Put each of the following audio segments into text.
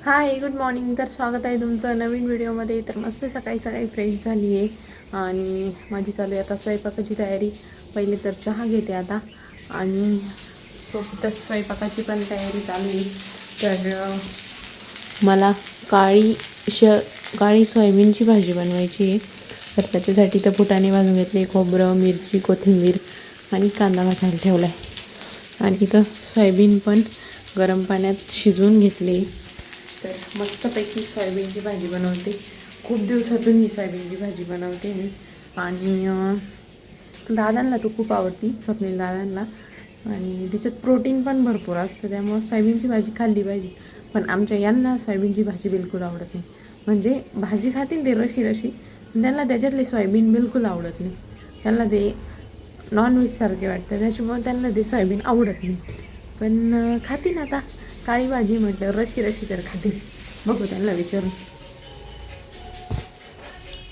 Hi good morning. तर स्वागत आहे तुमचं नवीन व्हिडिओमध्ये. तर मस्त सकाळी सकाळी फ्रेश झाली आहे आणि माझी चालू आहे आता स्वयंपाकाची तयारी. पहिले तर चहा घेते आता आणि सोबतच स्वयंपाकाची पण तयारी चालू आहे. तर मला काळी सोयाबीनची भाजी बनवायची आहे. तर त्याच्यासाठी तर फुटाणे भाजून घेतले, खोबरं, मिरची, कोथिंबीर आणि कांदा भाजायला ठेवला आहे. आणि इथं सोयाबीन पण गरम पाण्यात शिजवून घेतले. तर मस्तपैकी सोयाबीनची भाजी बनवते. खूप दिवसातून ही सोयाबीनची भाजी बनवते मी. आणि दादांना तो खूप आवडती, स्वप्नील दादांना. आणि तिच्यात प्रोटीन पण भरपूर असतं, त्यामुळं सोयाबीनची भाजी खाल्ली पाहिजे. पण आमच्या यांना सोयाबीनची भाजी बिलकुल आवडत नाही. म्हणजे भाजी खातील ते रशी रशी, त्यांना त्याच्यातले सोयाबीन बिलकुल आवडत नाही. त्यांना ते नॉनव्हेजसारखे वाटतं, त्याच्यामुळे त्यांना ते सोयाबीन आवडत नाही. पण खातील आता, काळी भाजी म्हटलं रशी रशी तर खातील. बघू त्यांना विचारून.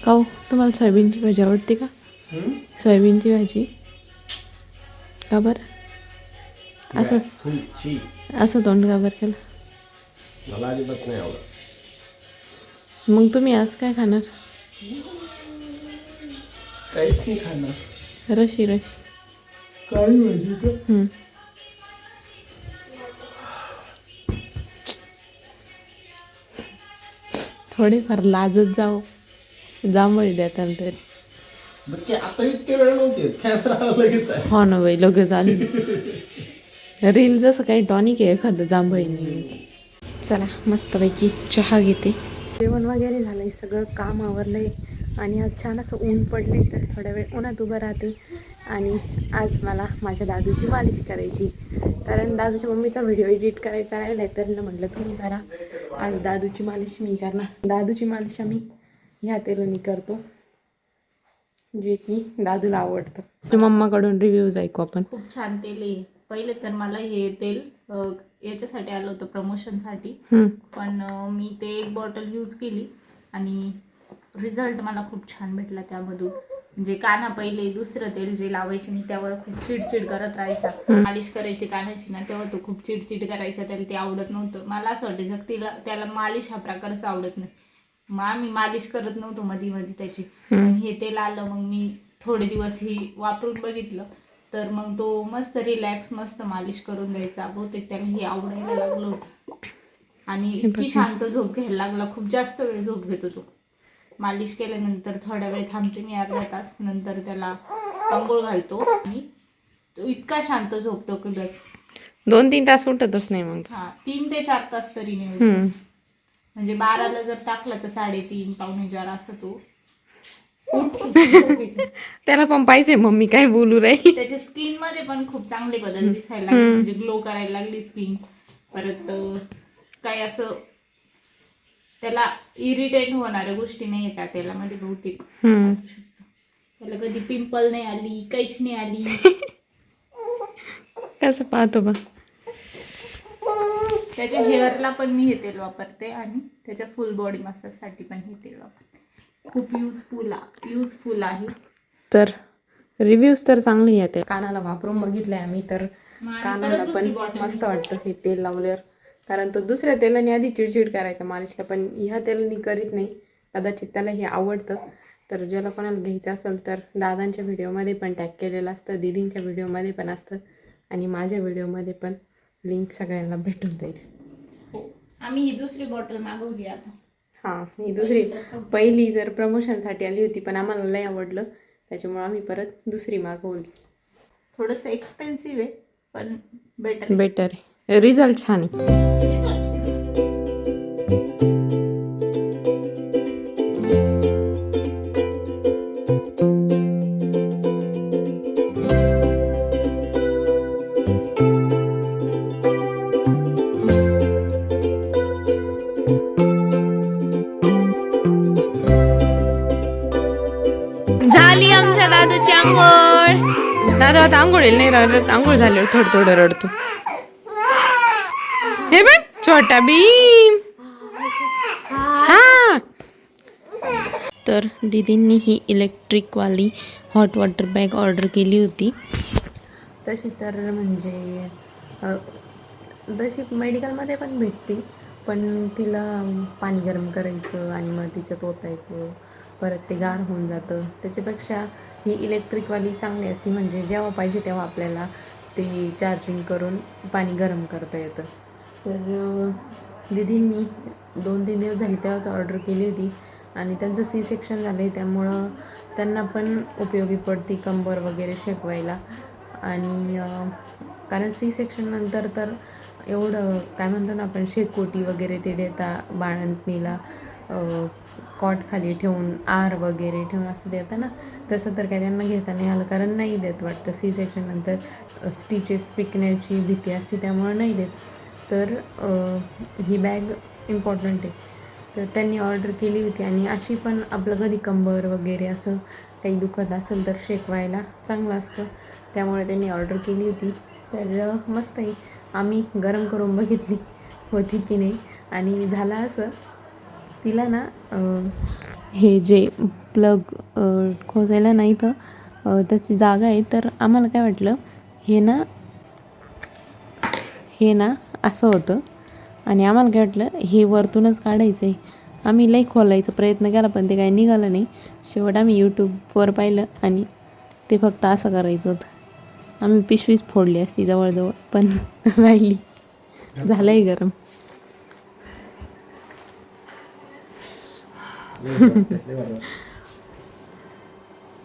का हो, तुम्हाला सोयाबीनची भाजी आवडते का? सोयाबीनची भाजी का बरं असं तोंड का बरं केलं? मला अजिबात नाही आवडत. मग तुम्ही आज काय खाणार? काहीच नाही खाणार. रशी रशी काळी भाजी का? थोडेफार लाजत जाओ, जांभळी द्या त्याला तरी. आता इतके वेळ नव्हते कॅमेरा लगेच आहे. हो ना बाई, लगेच आली रील. जसं काही टॉनिक आहे एखादं जांभळी. चला मस्तपैकी चहा घेते. जेवण वगैरे झालं आहे, सगळं काम आवरलं आहे. आणि आज छान असं ऊन पडले, तर थोड्या वेळ उन्हात उभं राहते. आणि आज मला माझ्या दादूची मालिश करायची, कारण दादूच्या मम्मीचा व्हिडिओ एडिट करायचा राहिला आहे. तर म्हटलं तुम्ही करा, आज दादूची मालिश मी करणार. दादूची मालिश आम्ही ह्या तेलाने करतो, जे की दादूला आवडतं. मम्माकडून रिव्ह्यूज ऐकू आपण. खूप छान तेल आहे. पहिले तर मला हे तेल याच्यासाठी आलं होतं प्रमोशनसाठी, पण मी ते एक बॉटल यूज केली आणि रिझल्ट मला खूप छान भेटला त्यामधून. म्हणजे काना पहिले दुसरं तेल जे लावायचे मी तेव्हा खूप चिडचिड करत राहायचा. मालिश करायची कानाची ना, तेव्हा तो खूप चिडचिड करायचा, त्याला ते आवडत नव्हतं. मला असं वाटायचं त्याला मालिश हा प्रकारच आवडत नाही. मग आम्ही मालिश करत नव्हतो मध्ये मध्ये त्याची. हे तेल आलं, मग मी थोडे दिवस ही वापरून बघितलं, तर मग तो मस्त रिलॅक्स मस्त मालिश करून द्यायचा. बहुतेक त्याला हे आवडायला लागलं होतं आणि इतकी शांत झोप घ्यायला लागला. खूप जास्त वेळ झोप घेतो तो. मालिश केल्यानंतर थोडा वेळ थांबते मी, अर्धा तास, नंतर त्याला आंघोळ घालतो आणि तो इतका शांत झोपतो की बस. 2-3 तास उठतच नाही मग. 3 ते 4 तास तरी नाही. म्हणजे 12ला जर टाकला तर 3:30 पावणे 4 असं तो त्याला पण पाहिजे मम्मी काय बोलू राहील. त्याच्या स्किन मध्ये पण खूप चांगले बदल दिसायला लागले, म्हणजे ग्लो करायला लागली स्किन. परत काही असं त्याला इरिटेट होणाऱ्या गोष्टी नाही त्या तेलामध्ये बहुतेक असू शकतं. त्याला कधी पिंपल नाही आली, काहीच नाही आली. कसं पाहतो बा. त्याच्या हेअरला पण मी हे तेल वापरते आणि त्याच्या फुल बॉडी मसाजसाठी पण हे तेल वापरते. खूप युजफुल आहे. तर रिव्ह्यूज तर चांगले येते. कानाला वापरून बघितलंय आम्ही, तर कानाला पण मस्त वाटतं हे तेल लावल्यावर. कारण तो दुसऱ्या तेलाने आधी चिडचिड करायचा मालिशला, पण ह्या तेलाने करीत नाही. कदाचित त्याला हे आवडतं. तर ज्याला कोणाला घ्यायचं असेल तर दादांच्या व्हिडिओमध्ये पण टॅग केलेलं असतं, दीदींच्या व्हिडिओमध्ये पण असतं आणि माझ्या व्हिडिओमध्ये पण. लिंक सगळ्यांना भेटून जाईल. हो, आम्ही ही दुसरी बॉटल मागवली आता. ही दुसरी. पहिली तर प्रमोशनसाठी आली होती, पण आम्हाला लय आवडलं, त्याच्यामुळे आम्ही परत दुसरी मागवली. थोडंसं एक्सपेन्सिव्ह आहे, पण बेटर आहे. रिझल्ट छान आहे. झाली आमच्या दादूची आंघोळ. दादा आता आंघोळ नाही रडत, आंघोळ झाल्यावर थोडं थोडं रडतो. हे बघ छोटा भीम. तर दीदींनी ही इलेक्ट्रिकवाली हॉट वॉटर बॅग ऑर्डर केली होती. तशी तर म्हणजे तशी मेडिकलमध्ये पण भेटते, पण तिला पाणी गरम करायचं आणि मग तिच्यात ओतायचं, परत ते गार होऊन जातं. त्याच्यापेक्षा ही इलेक्ट्रिकवाली चांगली असते, म्हणजे जेव्हा पाहिजे तेव्हा आपल्याला ते चार्जिंग करून पाणी गरम करता येतं. तर दीदींनी 2-3 दिवस झाले तेव्हाच ऑर्डर केली होती आणि त्यांचं सी सेक्शन झालं आहे, त्यामुळं त्यांना पण उपयोगी पडते कंबर वगैरे शेकवायला. आणि कारण सी सेक्शननंतर तर एवढं काय म्हणतो ना आपण, शेकोटी वगैरे ते देता बाळंतणीला, कॉट खाली ठेवून आर वगैरे ठेवून असं देतं ना, तसं तर काय त्यांना घेता नाही आलं, कारण नाही देत वाटतं. सी सेक्शननंतर स्टिचेस पिकण्याची भीती असते, त्यामुळं नाही देत. तर ही बॅग इम्पॉर्टंट आहे. तर त्यांनी ऑर्डर केली होती आणि अशी पण आपलं कधी कंबर वगैरे असं काही दुखत असेल तर शेकवायला चांगलं असतं, त्यामुळे त्यांनी ऑर्डर केली होती. तर मस्त आहे. आम्ही गरम करून बघितली होती की नाही, आणि झालं असं, तिला ना हे जे प्लग खोसायला नाही तर त्याची जागा आहे. तर आम्हाला काय वाटलं, हे ना असं होतं आणि आम्हाला काय वाटलं हे वरतूनच काढायचं आहे. आम्ही लई खोलायचा प्रयत्न केला पण ते काही निघालं नाही. शेवट आम्ही यूट्यूबवर पाहिलं आणि ते फक्त असं करायचं होतं. आम्ही पिशवीच फोडली असती जवळजवळ, पण राहिली. झालं आहे गरम.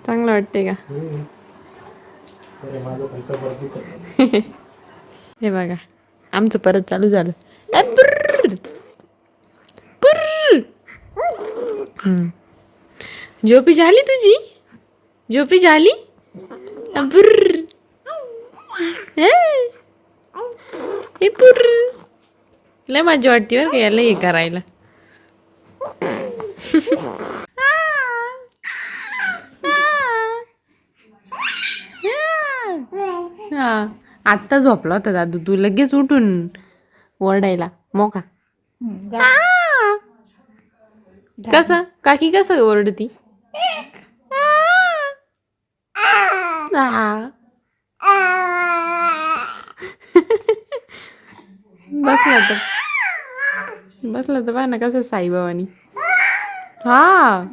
चांगलं वाटते का? हे बघा आमचं परत चालू झालं. झोपी झाली तुझी? झोपी झाली? लय मजा वाटते बरं का याला हे करायला. हा आत्ता झोपला होता दादू, तू लगेच उठून ओरडायला मोका. कसं काकी कसं ओरडती? बसला तर पहा ना कसं साईबाबानी. हा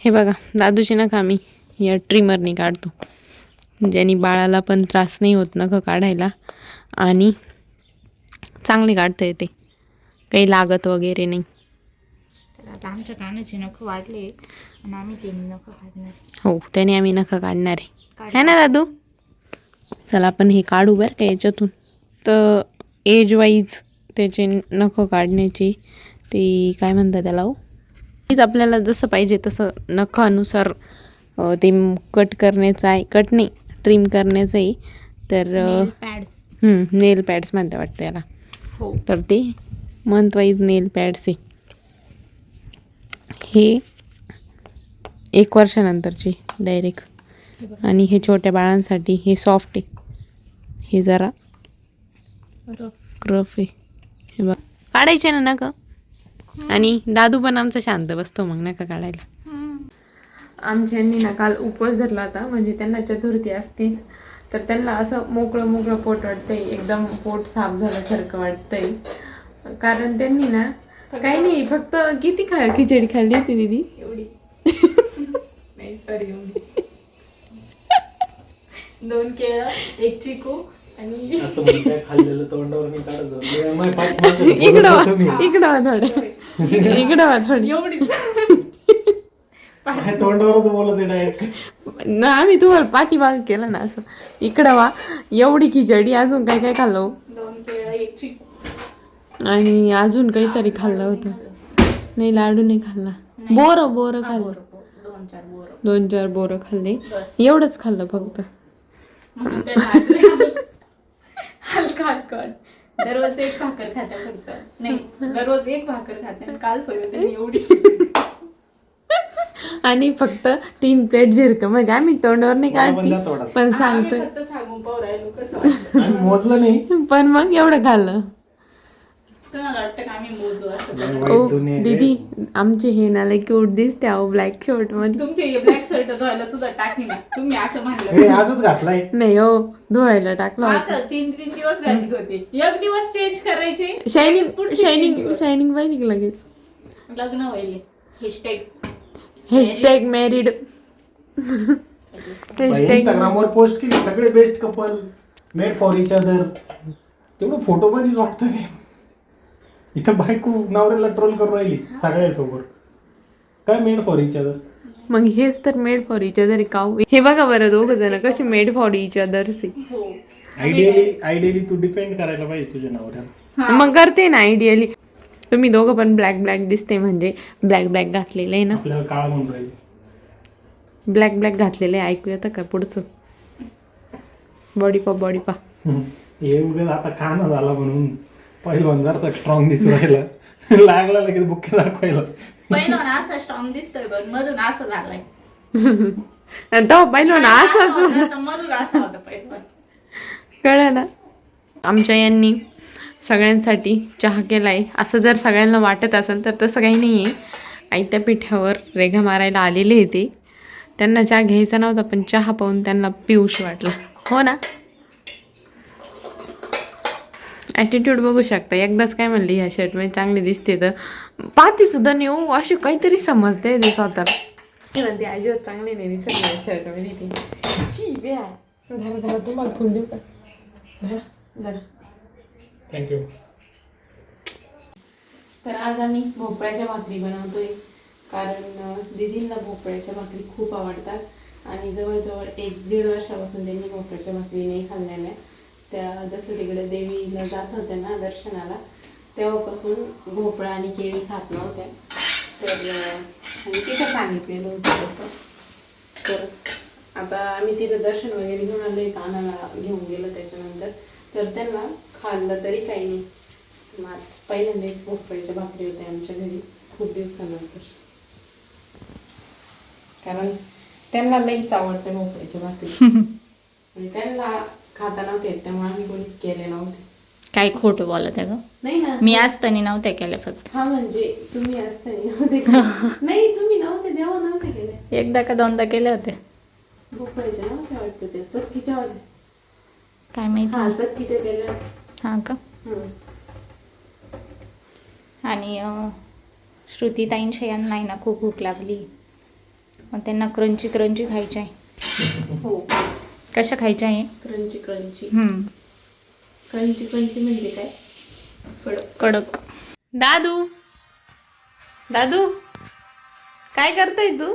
हे बघा दादूची नखं आम्ही या ट्रिमरने काढतो, ज्याने बाळाला पण त्रास नाही होत नखं काढायला आणि चांगले काढता येते, काही लागत वगैरे नाही. आता आमच्या कानाचे नख वाढले आणि आम्ही ते नख काढणार. हो त्याने आम्ही नखं काढणार आहे ना दादू. चला आपण हे काढू बरं का याच्यातून. तर एज वाईज त्याचे नखं काढण्याचे ते काय म्हणतात त्याला, हो तीच आपल्याला जसं पाहिजे तसं नखानुसार ते कट करण्याचं आहे, कट नाही ट्रिम करायचं आहे. तर पॅड्स नेल पॅड्स म्हणते वाटतं त्याला. हो तर ते मंथ वाईज नेल पॅड्स आहे. हे 1 वर्षानंतरचे डायरेक्ट, आणि हे छोट्या बाळांसाठी हे सॉफ्ट आहे, हे जरा रफ आहे. हे बघ काढायचे ना नका. आणि दादू पण आमचा शांत बसतो मग नका काढायला. आमच्यांनी ना काल उपवास धरला होता, म्हणजे त्यांना चतुर्थी असतीच, तर त्यांना असं मोकळं मोकळं पोट वाटतंय, एकदम पोट साफ झाल्यासारखं वाटतंय. कारण त्यांनी ना काही नाही, फक्त किती खिचडी खाल्ली होती दीदी? एवढी नाही सॉरी एवढी. 2 केळं 1 चिकू आणि असं म्हणताय खाल्लेलं तोंडावर नाही काढत. इकडं वा थोडं, इकडं वा थोडी. एवढीच तोंडावरच बोलत आहे डायरेक्ट ना. आम्ही तुम्हाला पाठीमाग केलं ना असं. इकडं वा एवढी खिचडी. अजून काय काय खाल्लं? 2 केळं 1 चिकू आणि अजून काहीतरी खाल्लं होतं. नाही लाडू नाही खाल्ला. बोरं खाल्लं. 2-4 बोर 2-4 बोरं खाल्ले. एवढंच खाल्लं फक्त. हलका हलका दररोज 1 भाकर खाता फक्त. नाही दररोज 1 भाकर खाते. काल फक्त एवढी आणि फक्त 3 प्लेट झिरकं. म्हणजे आम्ही तोंडावर नाही काढती पण सांगतोय. फक्त सांगून पाहू राहिलो कसं वाटतं. मोजलं नाही पण मग एवढं खाल्लं. तुम्हाला वाटतं का आम्ही मोजू असं लय करू? वाईट ओ दुनिया आहे दीदी रे. आमचे हे ना लय क्यूट दिसते अहो ब्लॅक शर्ट मध्ये. तुमचे ब्लॅक शर्ट धुवायला सुद्धा टाकी ना तुम्ही असं हे म्हणलं. आजच घातलाय. नाही हो धुवायला टाकला होता. आता 3 दिवस घालीत होते, एक दिवस चेंज करायचे. शायनिंग पुढचे 3 शायनिंग दिवस. शायनिंग पाहिजे का लगेच. लग्न व्हायले हॅशटॅग हॅशटॅग मॅरिड. हॅशटॅग इंस्टाग्रामवर पोस्ट केली सगळे best couple made for each other. तेवढं फोटो मध्येच वाटतं ते. इथं बायको नवऱ्याला ट्रोल करून राहिली सगळ्यासोबत. काय मेड फॉर इच अदर. मग हेच तर मेड फॉर इच अदर काऊ. हे बघा बरं दोघं जण कसे मेड फॉर इच अदर से. हो. आयडियली तू डिपेंड करायला पाहिजे तुझ्या नवऱ्याला. मग करते ना आयडियली. तुम्ही दोघं पण ब्लॅक ब्लॅक दिसते म्हणजे ब्लॅक ब्लॅक घातलेलं आहे ना. आपल्याला काळ म्हणून राहील. ब्लॅक ब्लॅक घातलेलं आहे ऐकू येतं का पुढचं. बॉडी पा. हे उगाच आता खाना झाला म्हणून पहिलवान जरासा स्ट्रॉंग दिसू राहिला. लागला लगेच बुक्के दाखवायला. पहिलं ना असं स्ट्रॉंग दिसतोय पण मधून असं झालंय. आणि तो पहिलो ना असंच आता मधून असं होतं पहिलं. कळलं ना. आमच्या यांनी सगळ्यांसाठी चहा केलाय असं जर सगळ्यांना वाटत असेल तर तसं काही नाही आहे. आयत्या पिठावर रेघा मारायला आलेले आहे ते. त्यांना चहा घ्यायचा नव्हता पण चहा पाहून त्यांना पिऊशी वाटला. हो ना. ॲटिट्यूड बघू शकता. एकदाच काय म्हणली ह्या शर्टमध्ये चांगली दिसते तर पाहते सुद्धा नाही हो. अशी काहीतरी समजते ते स्वतःला. ती म्हणते अजिबात चांगली नाही दिसत या शर्टमध्ये ती. शी ब्या. धरा तुम्हाला फुल देऊ का. धरा. थँक्यू. तर आज आम्ही भोपळ्याच्या भाकरी बनवतोय कारण दीदींना भोपळ्याच्या भाकरी खूप आवडतात आणि जवळजवळ 1-1.5 वर्षापासून त्यांनी भोपळ्याच्या भाकरी नाही खाल्लेल्या. त्या जसं तिकडे देवीला जात होत्या ना दर्शनाला तेव्हापासून भोपळा आणि केळी खात नव्हत्या. तर आणि तिथं सांगितलेलं होतं तसं. तर आता आम्ही तिथं दर्शन वगैरे घेऊन आलो. कानाला घेऊन गेलो त्याच्यानंतर तर त्यांना खाल्लं तरी काही नाही. माझ पहिल्यांदाच भोपळ्याच्या भाकरी होत्या आमच्या घरी खूप दिवसानंतर. कारण त्यांना लईच आवडते भोपळ्याच्या भाकरी. आणि त्यांना खाता नव्हते त्यामुळे आम्ही कोणीच केले नव्हते. काय खोटं बोलत आहे ग. नाही ना मी असताना नव्हत्या केल्या फक्त. हा म्हणजे तुम्ही असताना नव्हते केले. नाही तुम्ही नव्हते तेव्हा नव्हते केले. एकदा का दोनदा केले होते. भोपळ्याच्या नव्हत्या वाटतं त्या चक्कीच्या होत्या. काय माहिती. हा चक्कीच्या केल्या. हा का. आणि श्रुतीताईंच्या यांना आहे ना खूप भूक लागली मग त्यांना क्रंची खायची आहे. हो कशा खायच्या आहे. क्रंची म्हणजे काय. कडक. दादू काय करतोय तू.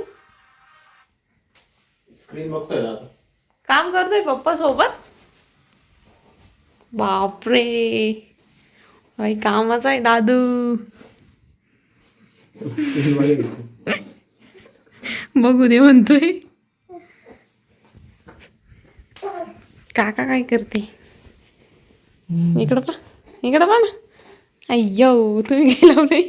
स्क्रीन बघतोय आता. काम करतोय पप्पा सोबत. बापरे भाई कामाचा आहे दादू. बघू दे म्हणतोय. काका काय करते. इकडं पा ना. अय्यो तुम्ही काय लावलंय.